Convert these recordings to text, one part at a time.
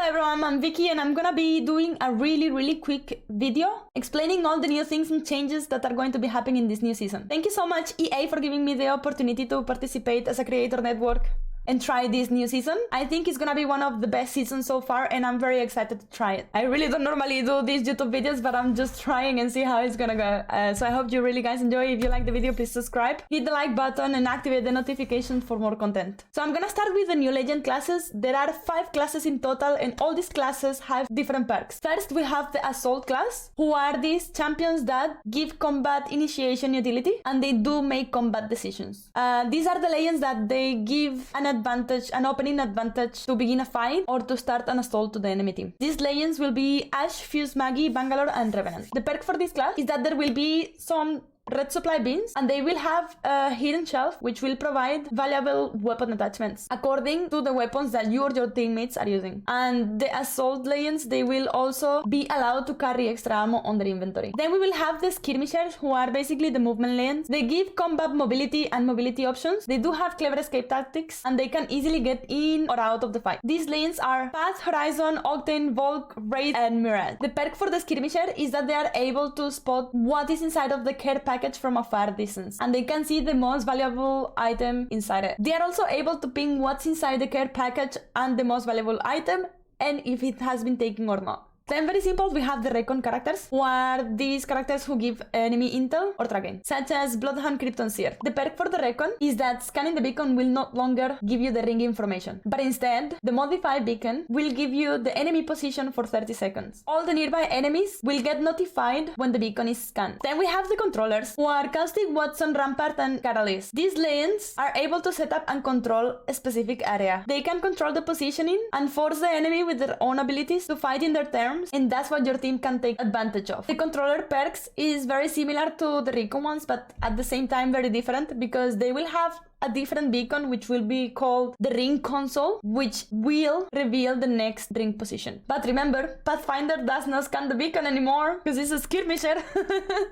everyone, I'm Vicky and I'm gonna be doing a really quick video explaining all the new things and changes that are going to be happening in this new season. Thank you so much EA for giving me the opportunity to participate as a creator network and try this new season. I think it's gonna be one of the best seasons so far and I'm very excited to try it. I really don't normally do these YouTube videos, but I'm just trying and see how it's gonna go. So I hope you really guys enjoy. If you like the video, please subscribe, hit the like button and activate the notifications for more content. So I'm gonna start with the new legend classes. There are 5 classes in total and all these classes have different perks. First, we have the assault class, who are these champions that give combat initiation utility and they do make combat decisions. These are the legends that they give an opening advantage to begin a fight or to start an assault to the enemy team. These legends will be Ash, Fuse Magi, Bangalore and Revenant. The perk for this class is that there will be some red supply bins and they will have a hidden shelf which will provide valuable weapon attachments according to the weapons that you or your teammates are using. And the assault legends, they will also be allowed to carry extra ammo on their inventory. Then we will have the skirmishers, who are basically the movement legends. They give combat mobility and mobility options. They do have clever escape tactics and they can easily get in or out of the fight. These legends are Path, Horizon, Octane, Volk, Wraith and Mirage. The perk for the skirmisher is that they are able to spot what is inside of the care package from a far distance and they can see the most valuable item inside it. They are also able to ping what's inside the care package and the most valuable item and if it has been taken or not. Then very simple, we have the recon characters, who are these characters who give enemy intel or tracking, such as Bloodhound, Krypton Seer. The perk for the recon is that scanning the beacon will not longer give you the ring information, but instead, the modified beacon will give you the enemy position for 30 seconds. All the nearby enemies will get notified when the beacon is scanned. Then we have the controllers, who are Caustic, Watson, Rampart and Catalyst. These legends are able to set up and control a specific area. They can control the positioning and force the enemy with their own abilities to fight in their terms, and that's what your team can take advantage of. The controller perks is very similar to the recon ones, but at the same time very different because they will have a different beacon which will be called the ring console, which will reveal the next ring position. But remember, Pathfinder does not scan the beacon anymore because it's a skirmisher.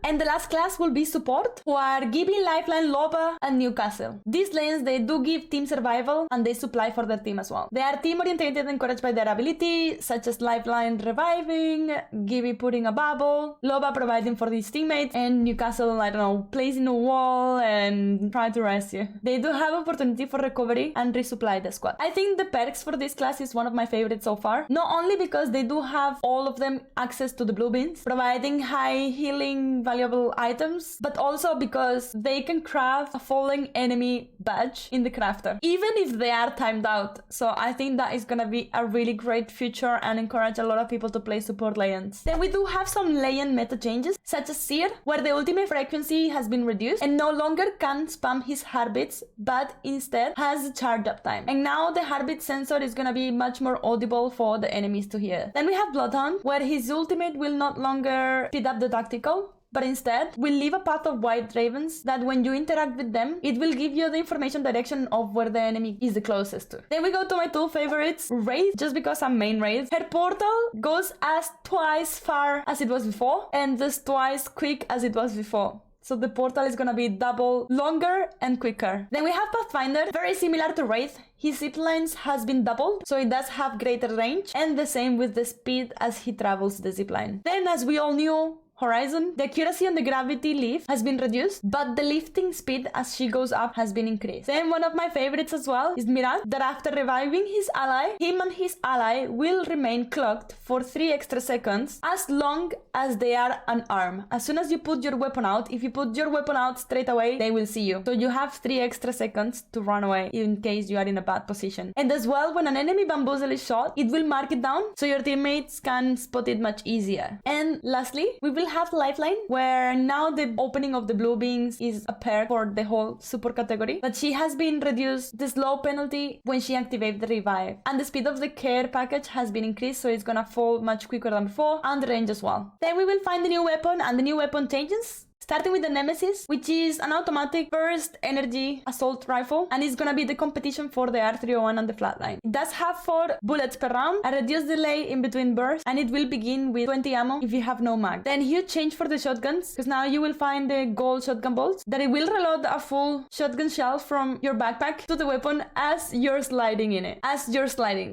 And the last class will be support, who are Ghibli, Lifeline, Loba and Newcastle. These lanes, they do give team survival and they supply for their team as well. They are team oriented and encouraged by their ability, such as Lifeline reviving, Ghibli putting a bubble, Loba providing for his teammates, and Newcastle, I don't know, placing a wall and trying to rest you. They do have opportunity for recovery and resupply the squad. I think the perks for this class is one of my favorites so far. Not only because they do have all of them access to the blue bins, providing high healing valuable items, but also because they can craft a falling enemy badge in the crafter, even if they are timed out. So I think that is gonna be a really great feature and encourage a lot of people to play support legends. Then we do have some legend meta changes, such as Seer, where the ultimate frequency has been reduced and no longer can spam his heartbeats, but instead has a charge up time. And now the heartbeat sensor is gonna be much more audible for the enemies to hear. Then we have Bloodhound, where his ultimate will not longer speed up the tactical, but instead will leave a path of white ravens that when you interact with them, it will give you the information direction of where the enemy is the closest to. Then we go to my 2 favorites, Wraith, just because I'm main Wraith. Her portal goes as twice far as it was before and just twice quick as it was before. So the portal is gonna be double longer and quicker. Then we have Pathfinder, very similar to Wraith. His zip lines has been doubled, so it does have greater range, and the same with the speed as he travels the zipline. Then, as we all knew, Horizon, the accuracy on the gravity lift has been reduced, but the lifting speed as she goes up has been increased. Then one of my favorites as well is Mirage, that after reviving his ally, him and his ally will remain clocked for 3 extra seconds as long as they are unarmed. As soon as you put your weapon out, if you put your weapon out straight away, they will see you. So you have 3 extra seconds to run away in case you are in a bad position. And as well, when an enemy bamboozle is shot, it will mark it down so your teammates can spot it much easier. And lastly, we will have Lifeline, where now the opening of the blue beans is a perk for the whole support category, but she has been reduced the slow penalty when she activates the revive, and the speed of the care package has been increased, so it's gonna fall much quicker than before, and the range as well. Then we will find the new weapon, and the new weapon changes Starting with the Nemesis, which is an automatic burst energy assault rifle, and it's gonna be the competition for the R301 and the flatline. It does have 4 bullets per round, a reduced delay in between bursts, and it will begin with 20 ammo if you have no mag. Then huge change for the shotguns, because now you will find the gold shotgun bolts, that it will reload a full shotgun shell from your backpack to the weapon as you're sliding in it.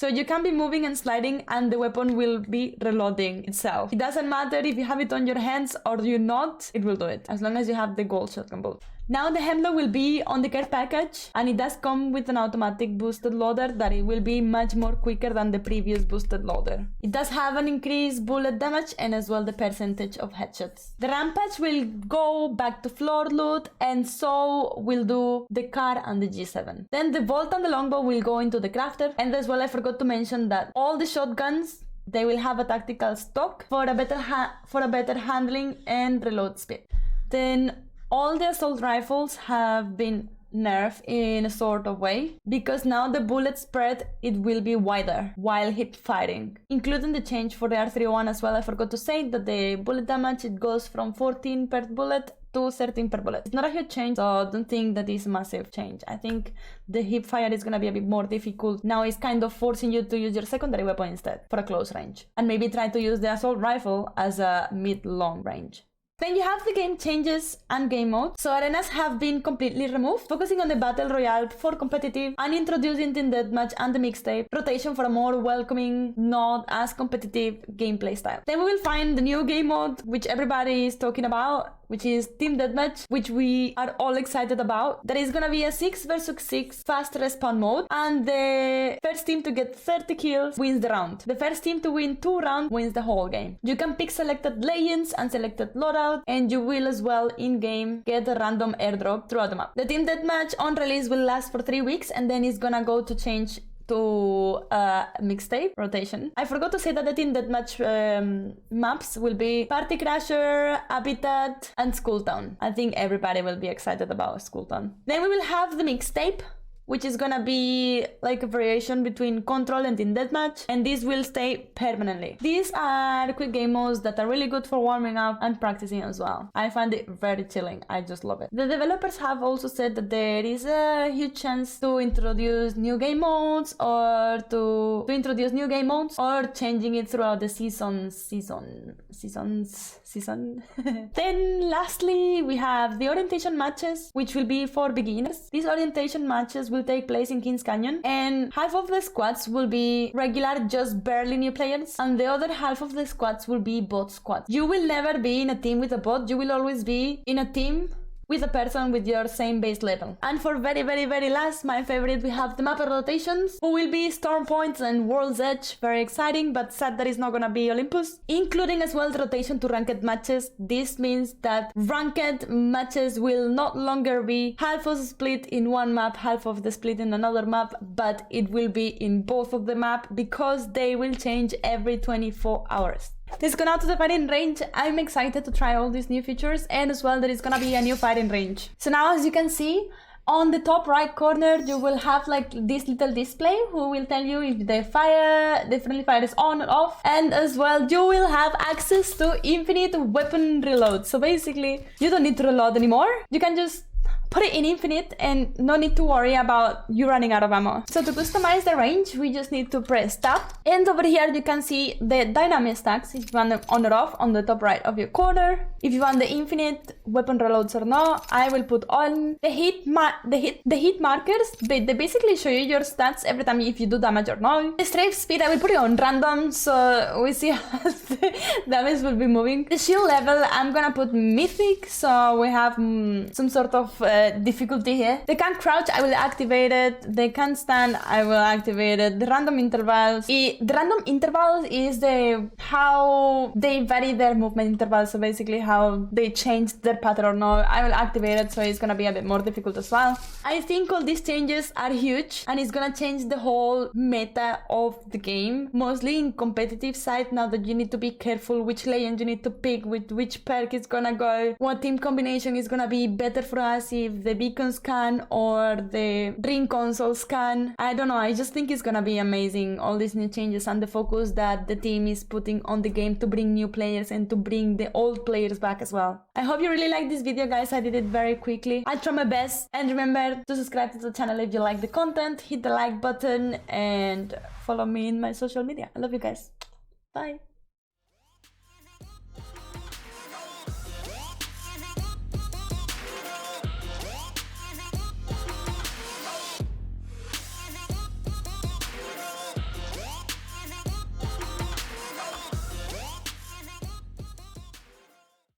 So you can be moving and sliding and the weapon will be reloading itself. It doesn't matter if you have it on your hands or you not, it will do it, as long as you have the gold shotgun bolt. Now the hemlock will be on the care package, and it does come with an automatic boosted loader that it will be much more quicker than the previous boosted loader. It does have an increased bullet damage and as well the percentage of headshots. The rampage will go back to floor loot, and so will do the car and the G7. Then the bolt and the longbow will go into the crafter, and as well I forgot to mention that all the shotguns, they will have a tactical stock for a better handling and reload speed. Then all the assault rifles have been nerfed in a sort of way, because now the bullet spread, it will be wider while hip firing, including the change for the R301 as well. I forgot to say that the bullet damage, it goes from 14 per bullet to 13 per bullet. It's not a huge change, so I don't think that is a massive change. I think the hip fire is gonna be a bit more difficult. Now it's kind of forcing you to use your secondary weapon instead for a close range, and maybe try to use the assault rifle as a mid-long range. Then you have the game changes and game mode. So arenas have been completely removed, focusing on the battle royale for competitive, and introducing team deathmatch and the mixtape rotation for a more welcoming, not as competitive gameplay style. Then we will find the new game mode, which everybody is talking about, which is team deathmatch, which we are all excited about. That is gonna be a 6 vs 6 fast respawn mode, and the first team to get 30 kills wins the round. The first team to win 2 rounds wins the whole game. You can pick selected legends and selected loadout, and you will as well in-game get a random airdrop throughout the map. The team deathmatch on release will last for 3 weeks, and then it's gonna go to change to mixtape rotation. I forgot to say that the team deathmatch maps will be Party Crasher, Habitat, and School Town. I think everybody will be excited about School Town. Then we will have the mixtape, which is gonna be like a variation between Control and Team Deathmatch, and this will stay permanently. These are quick game modes that are really good for warming up and practicing as well. I find it very chilling, I just love it. The developers have also said that there is a huge chance to introduce new game modes, or changing it throughout the seasons. Then lastly, we have the orientation matches, which will be for beginners. These orientation matches will take place in Kings Canyon, and half of the squads will be regular, just barely new players, and the other half of the squads will be bot squads. You will never be in a team with a bot, you will always be in a team with a person with your same base level. And for very last, my favorite, we have the mapper rotations, who will be Storm Points and World's Edge. Very exciting, but sad that it's not gonna be Olympus. Including as well the rotation to ranked matches. This means that ranked matches will not longer be half of the split in one map, half of the split in another map, but it will be in both of the map, because they will change every 24 hours. Let's go now to the fighting range. I'm excited to try all these new features, and as well there is gonna be a new fighting range. So now, as you can see, on the top right corner you will have like this little display who will tell you if the friendly fire is on or off, and as well you will have access to infinite weapon reload. So basically you don't need to reload anymore, you can just put it in infinite and no need to worry about you running out of ammo. So to customize the range, we just need to press tab, and over here you can see the dynamic stacks, if you want them on or off, on the top right of your corner. If you want the infinite weapon reloads or not, I will put on the hit markers. They basically show you your stats every time if you do damage or not. The strafe speed, I will put it on random, so we see how the damage will be moving. The shield level, I'm gonna put mythic, so we have some sort of difficulty here. They can crouch, I will activate it. They can stand, I will activate it. The random intervals, the random intervals is how they vary their movement intervals, so basically how they change their pattern or not. I will activate it, so it's gonna be a bit more difficult as well. I think all these changes are huge, and it's gonna change the whole meta of the game, mostly in competitive side, now that you need to be careful which legend you need to pick, with which perk is gonna go, what team combination is gonna be better for us if if the beacons can or the dream consoles can. I don't know, I just think it's gonna be amazing, all these new changes and the focus that the team is putting on the game to bring new players and to bring the old players back as well. I hope you really liked this video, guys. I did it very quickly. I'll try my best, and remember to subscribe to the channel if you like the content, hit the like button and follow me in my social media. I love you guys. Bye.